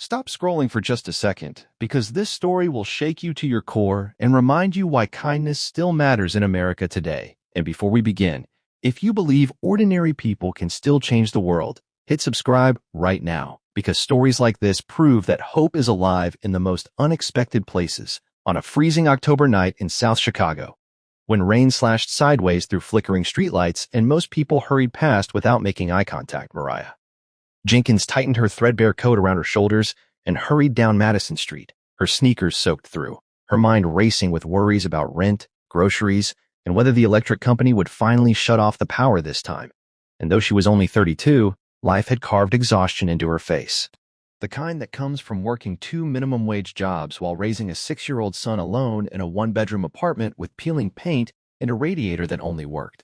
Stop scrolling for just a second, because this story will shake you to your core and remind you why kindness still matters in America today. And before we begin, if you believe ordinary people can still change the world, hit subscribe right now, because stories like this prove that hope is alive in the most unexpected places. On a freezing October night in South Chicago, when rain slashed sideways through flickering streetlights and most people hurried past without making eye contact, Mariah Jenkins tightened her threadbare coat around her shoulders and hurried down Madison Street, her sneakers soaked through, her mind racing with worries about rent, groceries, and whether the electric company would finally shut off the power this time. And though she was only 32, life had carved exhaustion into her face. The kind that comes from working 2 minimum-wage jobs while raising a 6-year-old son alone in a 1-bedroom apartment with peeling paint and a radiator that only worked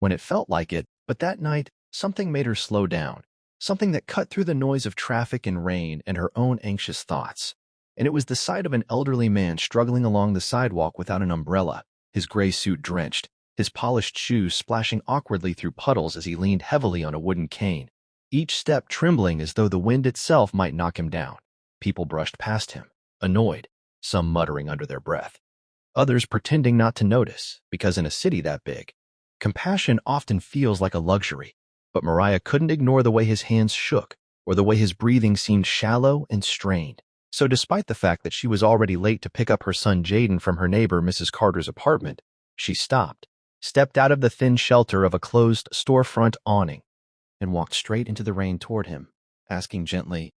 when it felt like it. But that night, something made her slow down. Something that cut through the noise of traffic and rain and her own anxious thoughts. And it was the sight of an elderly man struggling along the sidewalk without an umbrella, his gray suit drenched, his polished shoes splashing awkwardly through puddles as he leaned heavily on a wooden cane, each step trembling as though the wind itself might knock him down. People brushed past him, annoyed, some muttering under their breath, others pretending not to notice, because in a city that big, compassion often feels like a luxury. But Mariah couldn't ignore the way his hands shook or the way his breathing seemed shallow and strained. So despite the fact that she was already late to pick up her son Jaden from her neighbor Mrs. Carter's apartment, she stopped, stepped out of the thin shelter of a closed storefront awning, and walked straight into the rain toward him, asking gently,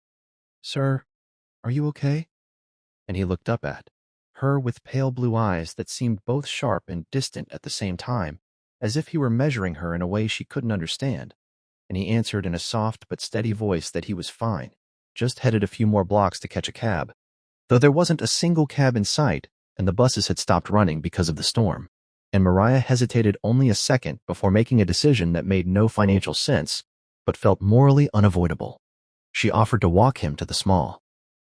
"Sir, are you okay?" And he looked up at her with pale blue eyes that seemed both sharp and distant at the same time, as if he were measuring her in a way she couldn't understand. And he answered in a soft but steady voice that he was fine, just headed a few more blocks to catch a cab, though there wasn't a single cab in sight, and the buses had stopped running because of the storm. And Mariah hesitated only a second before making a decision that made no financial sense, but felt morally unavoidable. She offered to walk him to the small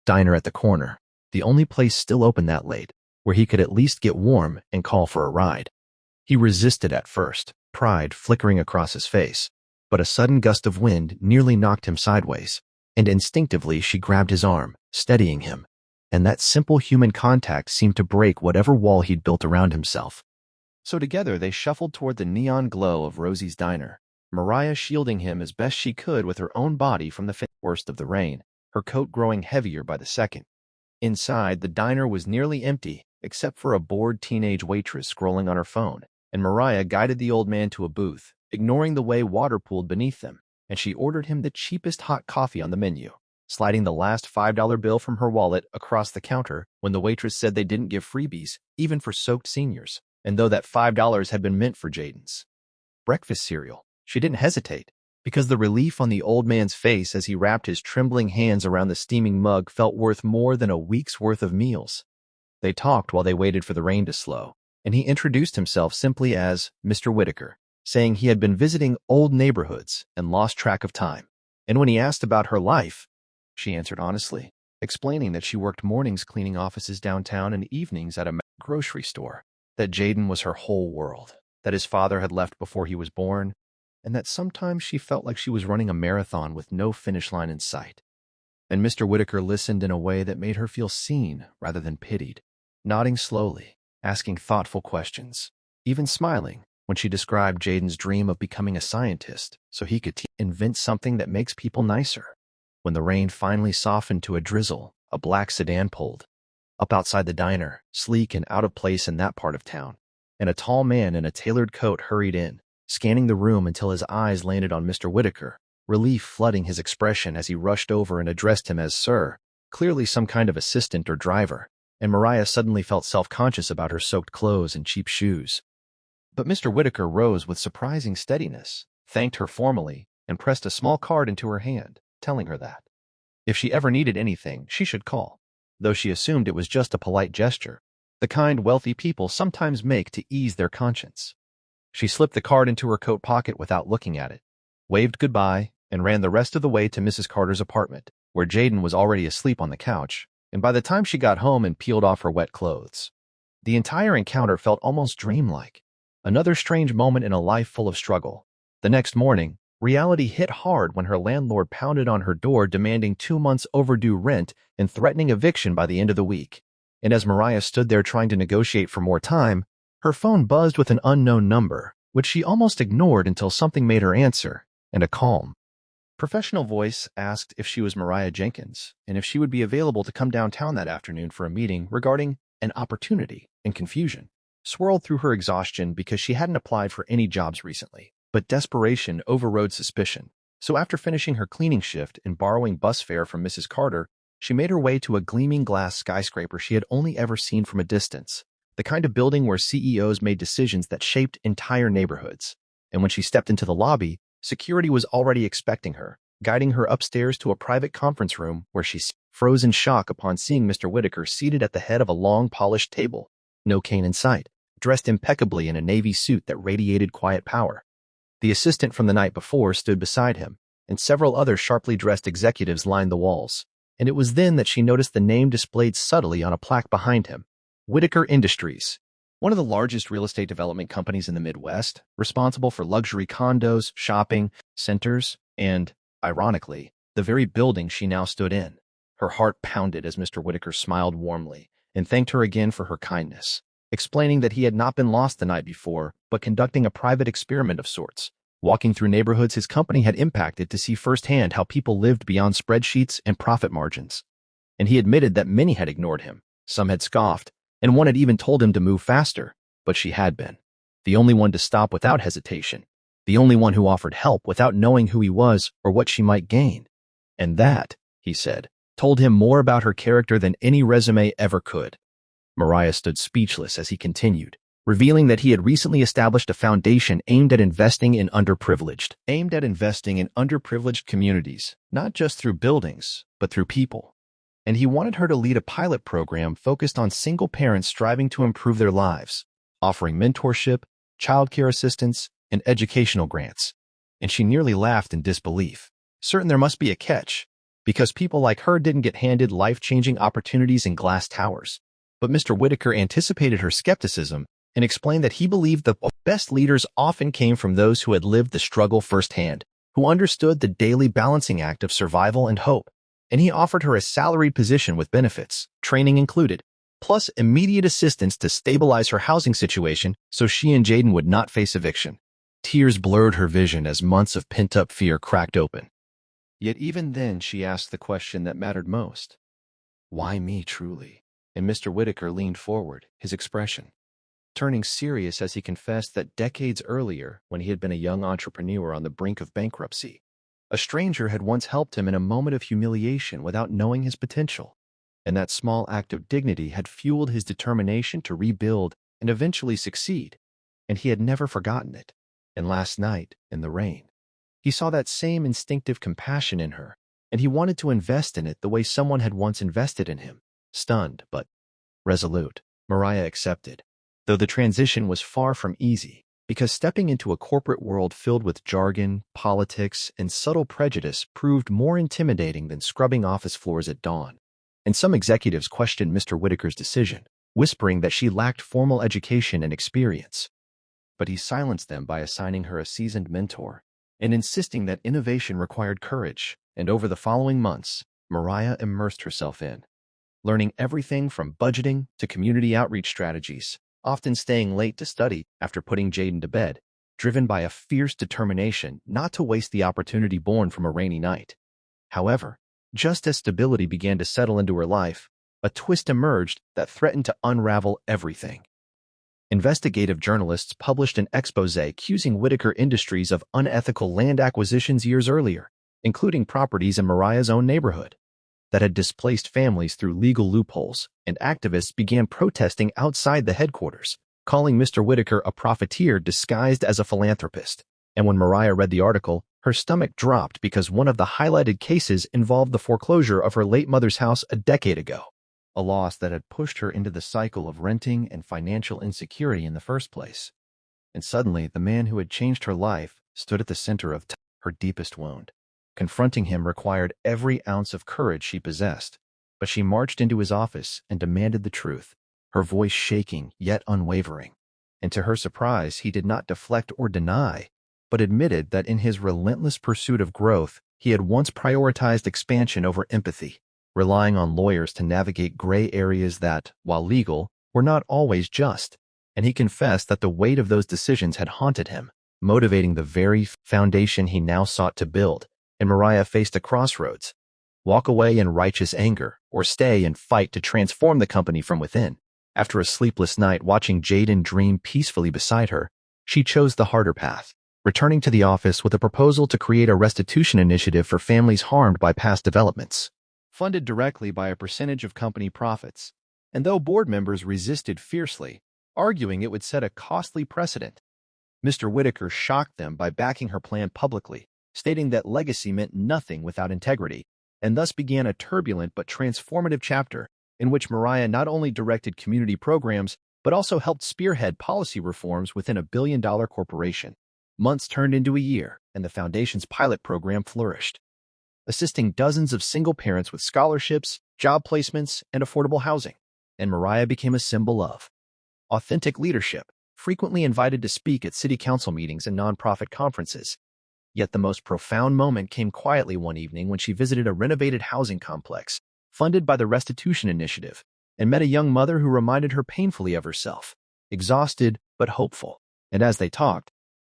diner at the corner, the only place still open that late, where he could at least get warm and call for a ride. He resisted at first, pride flickering across his face. But a sudden gust of wind nearly knocked him sideways, and instinctively she grabbed his arm, steadying him, and that simple human contact seemed to break whatever wall he'd built around himself. So together they shuffled toward the neon glow of Rosie's diner, Mariah shielding him as best she could with her own body from the worst of the rain, her coat growing heavier by the second. Inside, the diner was nearly empty, except for a bored teenage waitress scrolling on her phone, and Mariah guided the old man to a booth, ignoring the way water pooled beneath them, and she ordered him the cheapest hot coffee on the menu, sliding the last $5 bill from her wallet across the counter when the waitress said they didn't give freebies, even for soaked seniors, and though that $5 had been meant for Jaden's breakfast cereal, she didn't hesitate, because the relief on the old man's face as he wrapped his trembling hands around the steaming mug felt worth more than a week's worth of meals. They talked while they waited for the rain to slow, and he introduced himself simply as Mr. Whitaker, saying he had been visiting old neighborhoods and lost track of time. And when he asked about her life, she answered honestly, explaining that she worked mornings cleaning offices downtown and evenings at a grocery store, that Jaden was her whole world, that his father had left before he was born, and that sometimes she felt like she was running a marathon with no finish line in sight. And Mr. Whitaker listened in a way that made her feel seen rather than pitied, nodding slowly, asking thoughtful questions, even smiling when she described Jaden's dream of becoming a scientist so he could invent something that makes people nicer. When the rain finally softened to a drizzle, a black sedan pulled up outside the diner, sleek and out of place in that part of town, and a tall man in a tailored coat hurried in, scanning the room until his eyes landed on Mr. Whitaker, relief flooding his expression as he rushed over and addressed him as Sir, clearly some kind of assistant or driver, and Mariah suddenly felt self-conscious about her soaked clothes and cheap shoes. But Mr. Whitaker rose with surprising steadiness, thanked her formally, and pressed a small card into her hand, telling her that if she ever needed anything, she should call, though she assumed it was just a polite gesture, the kind wealthy people sometimes make to ease their conscience. She slipped the card into her coat pocket without looking at it, waved goodbye, and ran the rest of the way to Mrs. Carter's apartment, where Jaden was already asleep on the couch, and by the time she got home and peeled off her wet clothes, the entire encounter felt almost dreamlike. Another strange moment in a life full of struggle. The next morning, Reality hit hard when her landlord pounded on her door demanding 2 months overdue rent and threatening eviction by the end of the week. And as Mariah stood there trying to negotiate for more time, her phone buzzed with an unknown number, which she almost ignored until something made her answer, and a calm, professional voice asked if she was Mariah Jenkins and if she would be available to come downtown that afternoon for a meeting regarding an opportunity. And confusion swirled through her exhaustion because she hadn't applied for any jobs recently. But desperation overrode suspicion. So after finishing her cleaning shift and borrowing bus fare from Mrs. Carter, she made her way to a gleaming glass skyscraper she had only ever seen from a distance, the kind of building where CEOs made decisions that shaped entire neighborhoods. And when she stepped into the lobby, security was already expecting her, guiding her upstairs to a private conference room where she froze in shock upon seeing Mr. Whitaker seated at the head of a long, polished table, no cane in sight, dressed impeccably in a navy suit that radiated quiet power. The assistant from the night before stood beside him, and several other sharply dressed executives lined the walls. And it was then that she noticed the name displayed subtly on a plaque behind him, Whitaker Industries, one of the largest real estate development companies in the Midwest, responsible for luxury condos, shopping centers, and, ironically, the very building she now stood in. Her heart pounded as Mr. Whitaker smiled warmly and thanked her again for her kindness, explaining that he had not been lost the night before, but conducting a private experiment of sorts, walking through neighborhoods his company had impacted to see firsthand how people lived beyond spreadsheets and profit margins. And he admitted that many had ignored him, some had scoffed, and one had even told him to move faster, but she had been. The only one to stop without hesitation, the only one who offered help without knowing who he was or what she might gain. And that, he said, told him more about her character than any resume ever could. Mariah stood speechless as he continued, revealing that he had recently established a foundation aimed at investing in underprivileged communities, not just through buildings, but through people. And he wanted her to lead a pilot program focused on single parents striving to improve their lives, offering mentorship, childcare assistance, and educational grants. And she nearly laughed in disbelief, certain there must be a catch, because people like her didn't get handed life-changing opportunities in glass towers. But Mr. Whitaker anticipated her skepticism and explained that he believed the best leaders often came from those who had lived the struggle firsthand, who understood the daily balancing act of survival and hope. And he offered her a salaried position with benefits, training included, plus immediate assistance to stabilize her housing situation so she and Jaden would not face eviction. Tears blurred her vision as months of pent-up fear cracked open. Yet even then she asked the question that mattered most. Why me, truly? And Mr. Whitaker leaned forward, his expression turning serious as he confessed that decades earlier, when he had been a young entrepreneur on the brink of bankruptcy, a stranger had once helped him in a moment of humiliation without knowing his potential. And that small act of dignity had fueled his determination to rebuild and eventually succeed. And he had never forgotten it. And last night, in the rain, he saw that same instinctive compassion in her, and he wanted to invest in it the way someone had once invested in him. Stunned, but resolute, Mariah accepted, though the transition was far from easy, because stepping into a corporate world filled with jargon, politics, and subtle prejudice proved more intimidating than scrubbing office floors at dawn. And some executives questioned Mr. Whitaker's decision, whispering that she lacked formal education and experience. But he silenced them by assigning her a seasoned mentor and insisting that innovation required courage. And over the following months, Mariah immersed herself in, learning everything from budgeting to community outreach strategies, often staying late to study after putting Jaden to bed, driven by a fierce determination not to waste the opportunity born from a rainy night. However, just as stability began to settle into her life, a twist emerged that threatened to unravel everything. Investigative journalists published an expose accusing Whitaker Industries of unethical land acquisitions years earlier, including properties in Mariah's own neighborhood, that had displaced families through legal loopholes, and activists began protesting outside the headquarters, calling Mr. Whitaker a profiteer disguised as a philanthropist. And when Mariah read the article, her stomach dropped because one of the highlighted cases involved the foreclosure of her late mother's house a decade ago, a loss that had pushed her into the cycle of renting and financial insecurity in the first place. And suddenly, the man who had changed her life stood at the center of her deepest wound. Confronting him required every ounce of courage she possessed, but she marched into his office and demanded the truth, her voice shaking yet unwavering. And to her surprise, he did not deflect or deny, but admitted that in his relentless pursuit of growth, he had once prioritized expansion over empathy, relying on lawyers to navigate gray areas that, while legal, were not always just. And he confessed that the weight of those decisions had haunted him, motivating the very foundation he now sought to build. And Mariah faced a crossroads: walk away in righteous anger, or stay and fight to transform the company from within. After a sleepless night watching Jaden dream peacefully beside her, she chose the harder path, returning to the office with a proposal to create a restitution initiative for families harmed by past developments, funded directly by a percentage of company profits. And though board members resisted fiercely, arguing it would set a costly precedent, Mr. Whitaker shocked them by backing her plan publicly, stating that legacy meant nothing without integrity, and thus began a turbulent but transformative chapter in which Mariah not only directed community programs but also helped spearhead policy reforms within a billion-dollar corporation. Months turned into a year, and the Foundation's pilot program flourished, assisting dozens of single parents with scholarships, job placements, and affordable housing. And Mariah became a symbol of authentic leadership, frequently invited to speak at city council meetings and nonprofit conferences. Yet the most profound moment came quietly one evening when she visited a renovated housing complex, funded by the Restitution Initiative, and met a young mother who reminded her painfully of herself, exhausted but hopeful. And as they talked,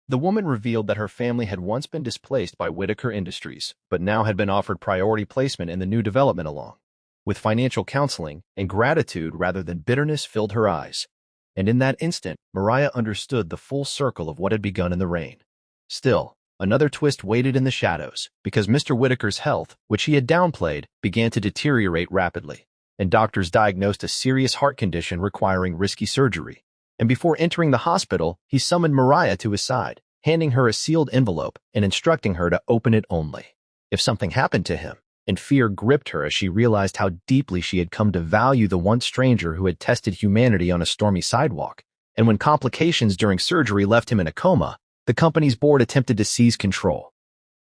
the woman revealed that her family had once been displaced by Whitaker Industries, but now had been offered priority placement in the new development along with financial counseling, and gratitude rather than bitterness filled her eyes. And in that instant, Mariah understood the full circle of what had begun in the rain. Still, another twist waited in the shadows, because Mr. Whitaker's health, which he had downplayed, began to deteriorate rapidly, and doctors diagnosed a serious heart condition requiring risky surgery. And before entering the hospital, he summoned Mariah to his side, handing her a sealed envelope and instructing her to open it only if something happened to him. And fear gripped her as she realized how deeply she had come to value the once stranger who had tested humanity on a stormy sidewalk. And when complications during surgery left him in a coma, the company's board attempted to seize control,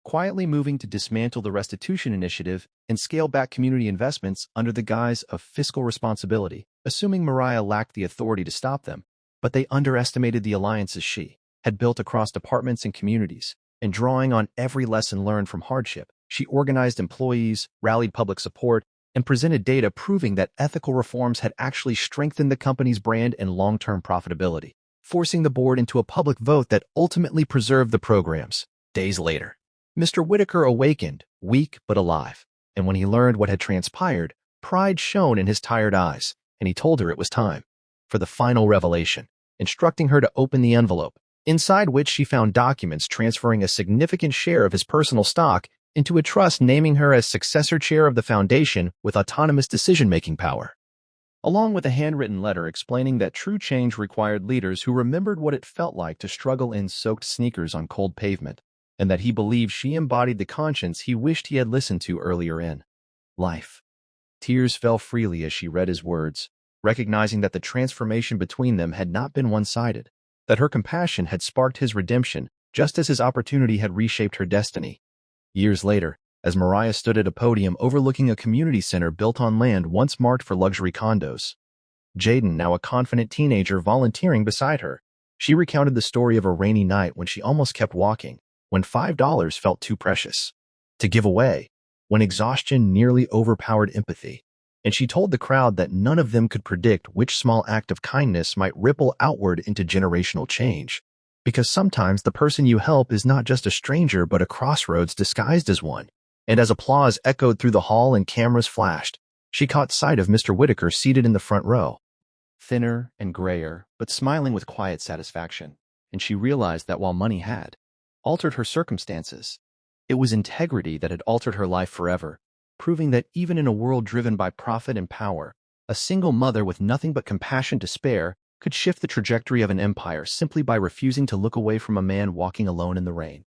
quietly moving to dismantle the Restitution Initiative and scale back community investments under the guise of fiscal responsibility, assuming Mariah lacked the authority to stop them. But they underestimated the alliances she had built across departments and communities, and drawing on every lesson learned from hardship, she organized employees, rallied public support, and presented data proving that ethical reforms had actually strengthened the company's brand and long-term profitability, forcing the board into a public vote that ultimately preserved the programs. Days later, Mr. Whitaker awakened, weak but alive, and when he learned what had transpired, pride shone in his tired eyes, and he told her it was time for the final revelation, instructing her to open the envelope, inside which she found documents transferring a significant share of his personal stock into a trust naming her as successor chair of the foundation with autonomous decision-making power, along with a handwritten letter explaining that true change required leaders who remembered what it felt like to struggle in soaked sneakers on cold pavement, and that he believed she embodied the conscience he wished he had listened to earlier in life. Tears fell freely as she read his words, recognizing that the transformation between them had not been one-sided, that her compassion had sparked his redemption just as his opportunity had reshaped her destiny. Years later, as Mariah stood at a podium overlooking a community center built on land once marked for luxury condos, Jaden, now a confident teenager, volunteering beside her, she recounted the story of a rainy night when she almost kept walking, when $5 felt too precious to give away, when exhaustion nearly overpowered empathy. And she told the crowd that none of them could predict which small act of kindness might ripple outward into generational change. Because sometimes the person you help is not just a stranger but a crossroads disguised as one. And as applause echoed through the hall and cameras flashed, she caught sight of Mr. Whitaker seated in the front row, thinner and grayer, but smiling with quiet satisfaction. And she realized that while money had altered her circumstances, it was integrity that had altered her life forever, proving that even in a world driven by profit and power, a single mother with nothing but compassion to spare could shift the trajectory of an empire simply by refusing to look away from a man walking alone in the rain.